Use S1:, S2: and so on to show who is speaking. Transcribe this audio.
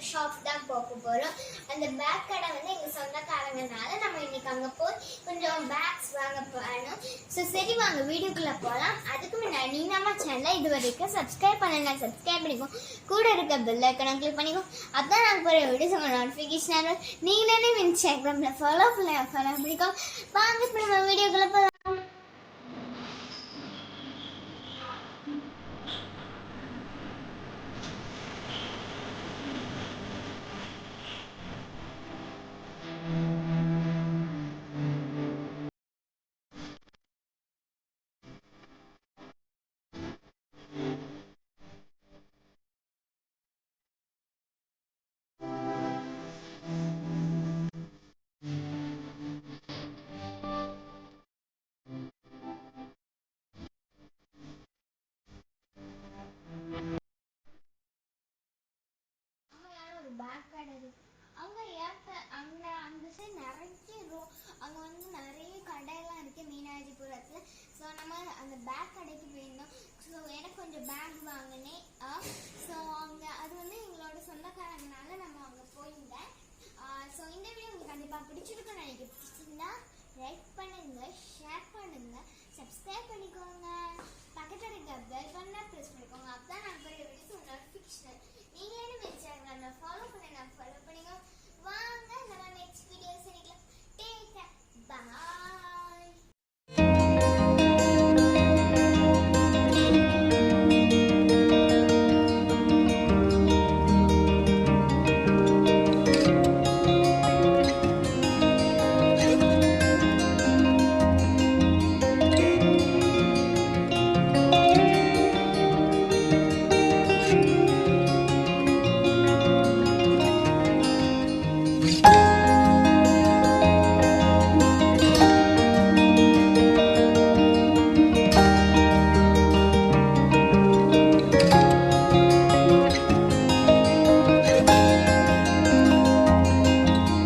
S1: Shop தான் போக போகிறோம். அந்த பேக் கடை வந்து எங்கள் சொந்தக்காரங்கனால நம்ம இன்னைக்கு அங்கே போய் கொஞ்சம் பேக்ஸ் வாங்க போகணும். ஸோ சரி வாங்க வீடியோக்குள்ளே போகலாம். அதுக்கு முன்னாடி நீ நம்ம சேனலை இது வரைக்கும் சப்ஸ்கிரைப் பண்ணலாம், சப்ஸ்கிரைப் பண்ணிக்கோ, கூட இருக்க பெல் ஐக்கனை கிளிக் பண்ணிக்கோ. அப்பதான் நாங்கள் போகிற வீடியோஸ் உங்கள் நோட்டிஃபிகேஷன் வரும். நீங்களே இன்ஸ்டாகிராமில் ஃபாலோ பண்ணிக்கோ. வாங்க இப்போ நம்ம வீடியோக்குள்ளே போகலாம். பேக் கடை இருக்கு அங்கே. அங்கே அந்த சைடு நிறைய அங்கே வந்து நிறைய கடையெல்லாம் இருக்குது மீனாட்சிபுரத்தில். ஸோ நம்ம அந்த பேக் கடைக்கு போயிருந்தோம். ஸோ எனக்கு கொஞ்சம் பேக் வாங்கினேன். ஸோ அங்கே அது வந்து எங்களோட சொந்தக்காரங்கனால நம்ம அங்கே போயிருந்தேன். ஸோ இந்த வீடியோ உங்களுக்கு கண்டிப்பாக பிடிச்சிருக்கு